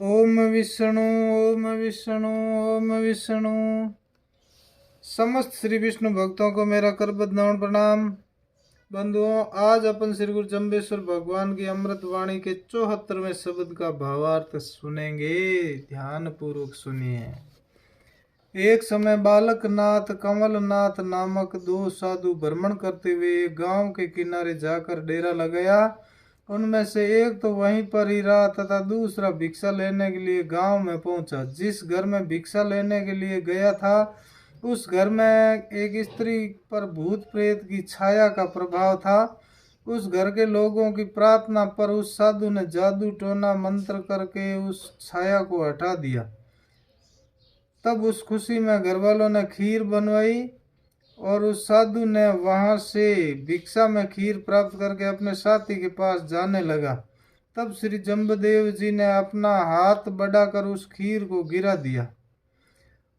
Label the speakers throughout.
Speaker 1: ओम विष्णु ओम विष्णु ओम विष्णु। समस्त श्री विष्णु भक्तों को मेरा करबद्ध नमन प्रणाम। बंधुओं, आज अपन श्री गुरु जम्बेश्वर भगवान की अमृत वाणी के 74वें शब्द का भावार्थ सुनेंगे। ध्यान पूर्वक सुनिए। एक समय बालकनाथ कमलनाथ नामक दो साधु भ्रमण करते हुए एक गांव के किनारे जाकर डेरा लगाया। उनमें से एक तो वहीं पर ही रहा तथा दूसरा भिक्षा लेने के लिए गांव में पहुंचा। जिस घर में भिक्षा लेने के लिए गया था उस घर में एक स्त्री पर भूत प्रेत की छाया का प्रभाव था। उस घर के लोगों की प्रार्थना पर उस साधु ने जादू टोना मंत्र करके उस छाया को हटा दिया। तब उस खुशी में घर वालों ने खीर बनवाई और उस साधु ने वहां से भिक्षा में खीर प्राप्त करके अपने साथी के पास जाने लगा। तब श्री जम्बदेव जी ने अपना हाथ बढ़ाकर उस खीर को गिरा दिया।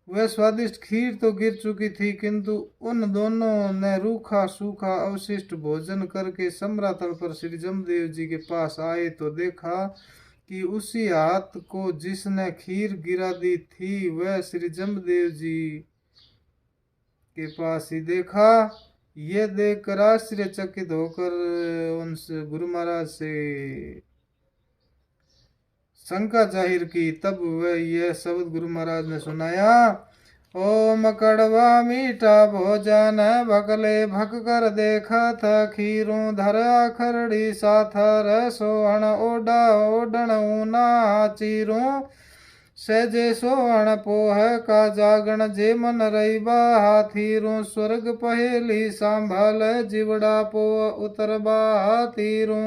Speaker 1: वह स्वादिष्ट खीर तो गिर चुकी थी, किंतु उन दोनों ने रूखा सूखा अवशिष्ट भोजन करके समरातल पर श्री जम्बदेव जी के पास आए तो देखा कि उसी हाथ को जिसने खीर गिरा दी थी वह श्री जम्बदेव जी के पास ही देखा। ये देखकर आश्चर्यचकित होकर उनसे गुरु महाराज से शंका जाहिर की। तब वह यह शब्द गुरु महाराज ने सुनाया। ओम कड़वा मीठा भोजन भकले भक कर देखा था खीरों धरा खरड़ी साथर सोहण ओडा ओडण ऊना चीरों सहजे सोहण पोह का जागण जे मन रईबा हाथीरों स्वर्ग पहेली सांभल जिवड़ा पो उतरबा हाथीरों।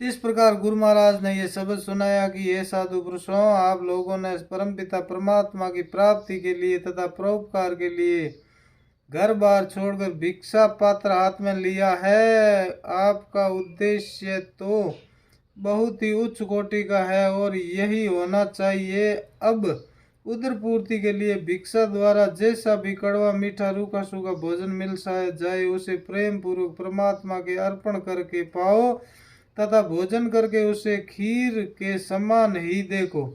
Speaker 1: इस प्रकार गुरु महाराज ने यह शब्द सुनाया कि ये साधु पुरुषों, आप लोगों ने परमपिता परमात्मा की प्राप्ति के लिए तथा परोपकार के लिए घर बार छोड़कर भिक्षा पात्र हाथ में लिया है। आपका उद्देश्य तो बहुत ही उच्च कोटि का है और यही होना चाहिए। अब उदर पूर्ति के लिए भिक्षा द्वारा जैसा भी कड़वा मीठा रूखा सूखा भोजन मिल जाए उसे प्रेम पूर्वक परमात्मा के अर्पण करके पाओ तथा भोजन करके उसे खीर के समान ही देखो।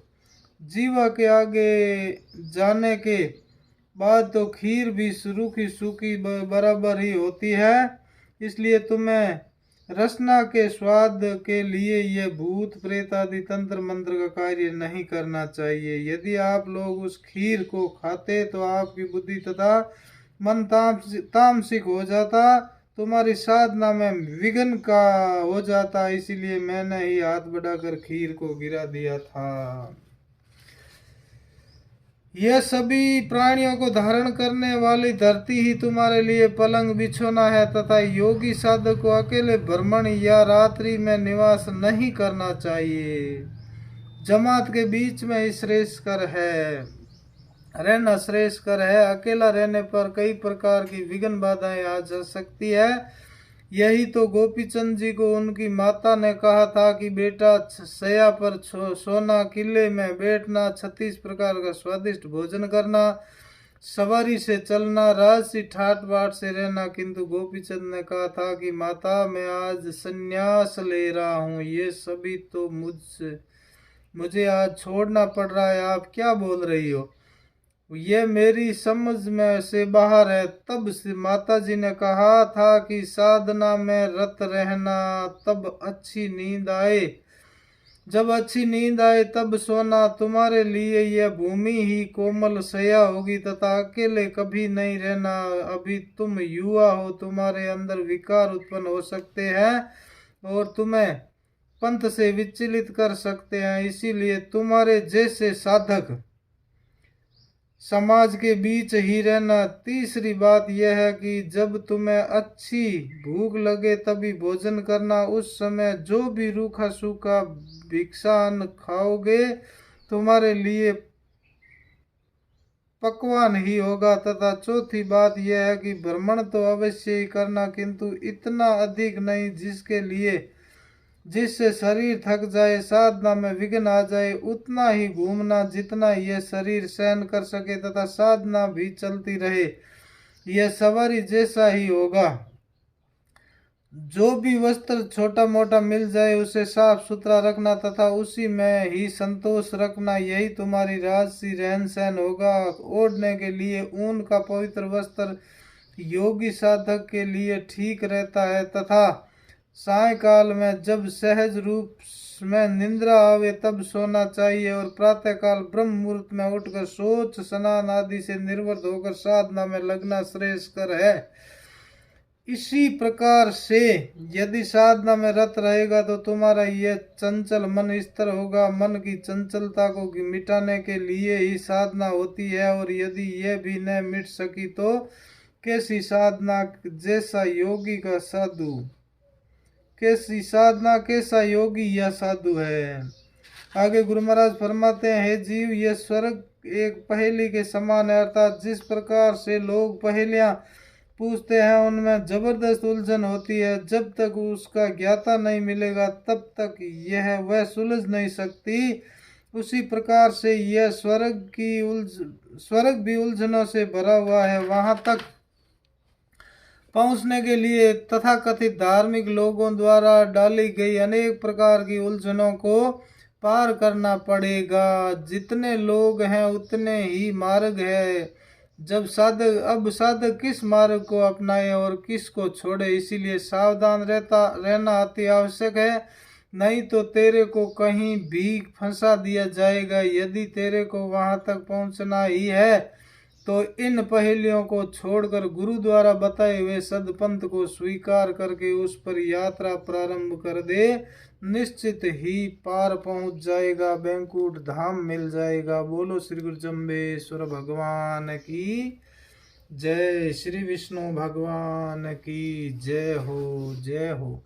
Speaker 1: जीवा के आगे जाने के बाद तो खीर भी रूखी सूखी बराबर ही होती है। इसलिए तुम्हें रसना के स्वाद के लिए यह भूत प्रेत आदि तंत्र मंत्र का कार्य नहीं करना चाहिए। यदि आप लोग उस खीर को खाते तो आपकी बुद्धि तथा मन तामसिक हो जाता, तुम्हारी साधना में विघ्न का हो जाता। इसीलिए मैंने ही हाथ बढ़ाकर खीर को गिरा दिया था। यह सभी प्राणियों को धारण करने वाली धरती ही तुम्हारे लिए पलंग बिछोना है तथा योगी साधक को अकेले भ्रमण या रात्रि में निवास नहीं करना चाहिए। जमात के बीच में श्रेष्ठकर है रहना श्रेष्ठकर है। अकेला रहने पर कई प्रकार की विघ्न बाधाएं आ जा सकती है। यही तो गोपीचंद जी को उनकी माता ने कहा था कि बेटा सया पर सोना, किले में बैठना, 36 प्रकार का स्वादिष्ट भोजन करना, सवारी से चलना, राजसी ठाट बाट से रहना। किंतु गोपीचंद ने कहा था कि माता मैं आज संन्यास ले रहा हूँ, ये सभी तो मुझे आज छोड़ना पड़ रहा है। आप क्या बोल रही हो, ये मेरी समझ में से बाहर है। तब से माता जी ने कहा था कि साधना में रत रहना, तब अच्छी नींद आए। जब अच्छी नींद आए तब सोना। तुम्हारे लिए यह भूमि ही कोमल सया होगी तथा अकेले कभी नहीं रहना। अभी तुम युवा हो, तुम्हारे अंदर विकार उत्पन्न हो सकते हैं और तुम्हें पंथ से विचलित कर सकते हैं। इसीलिए तुम्हारे जैसे साधक समाज के बीच ही रहना। तीसरी बात यह है कि जब तुम्हें अच्छी भूख लगे तभी भोजन करना। उस समय जो भी रूखा सूखा भिक्षान्न खाओगे तुम्हारे लिए पकवान ही होगा। तथा चौथी बात यह है कि भ्रमण तो अवश्य ही करना, किंतु इतना अधिक नहीं जिससे शरीर थक जाए, साधना में विघ्न आ जाए। उतना ही घूमना जितना यह शरीर सहन कर सके तथा साधना भी चलती रहे। यह सवारी जैसा ही होगा। जो भी वस्त्र छोटा मोटा मिल जाए उसे साफ सुथरा रखना तथा उसी में ही संतोष रखना, यही तुम्हारी राजसी रहन सहन होगा। ओढ़ने के लिए ऊन का पवित्र वस्त्र योगी साधक के लिए ठीक रहता है तथा सायंकाल में जब सहज रूप में निंद्रा आवे तब सोना चाहिए और प्रातःकाल ब्रह्म मुहूर्त में उठकर शौच स्नान आदि से निर्वृत होकर साधना में लगना श्रेयस्कर है। इसी प्रकार से यदि साधना में रत रहेगा तो तुम्हारा यह चंचल मन स्थिर होगा। मन की चंचलता को मिटाने के लिए ही साधना होती है, और यदि यह भी न मिट सकी तो कैसी साधना, जैसा योगी का साधु, कैसी साधना कैसा योगी या साधु है। आगे गुरु महाराज फरमाते हैं, हे जीव, यह स्वर्ग एक पहेली के समान है, अर्थात जिस प्रकार से लोग पहेलियां पूछते हैं उनमें जबरदस्त उलझन होती है। जब तक उसका ज्ञाता नहीं मिलेगा तब तक यह वह सुलझ नहीं सकती। उसी प्रकार से यह स्वर्ग भी उलझनों से भरा हुआ है। वहां तक पहुंचने के लिए तथाकथित धार्मिक लोगों द्वारा डाली गई अनेक प्रकार की उलझनों को पार करना पड़ेगा। जितने लोग हैं उतने ही मार्ग है। अब साधक किस मार्ग को अपनाए और किस को छोड़े, इसीलिए सावधान रहना अति आवश्यक है, नहीं तो तेरे को कहीं भी फंसा दिया जाएगा। यदि तेरे को वहां तक पहुंचना ही है तो इन पहेलियों को छोड़कर गुरु द्वारा बताए हुए सदपंथ को स्वीकार करके उस पर यात्रा प्रारंभ कर दे। निश्चित ही पार पहुंच जाएगा, बैंकुट धाम मिल जाएगा। बोलो श्री गुरु जम्बेश्वर भगवान की जय, श्री विष्णु भगवान की जय हो, जय हो।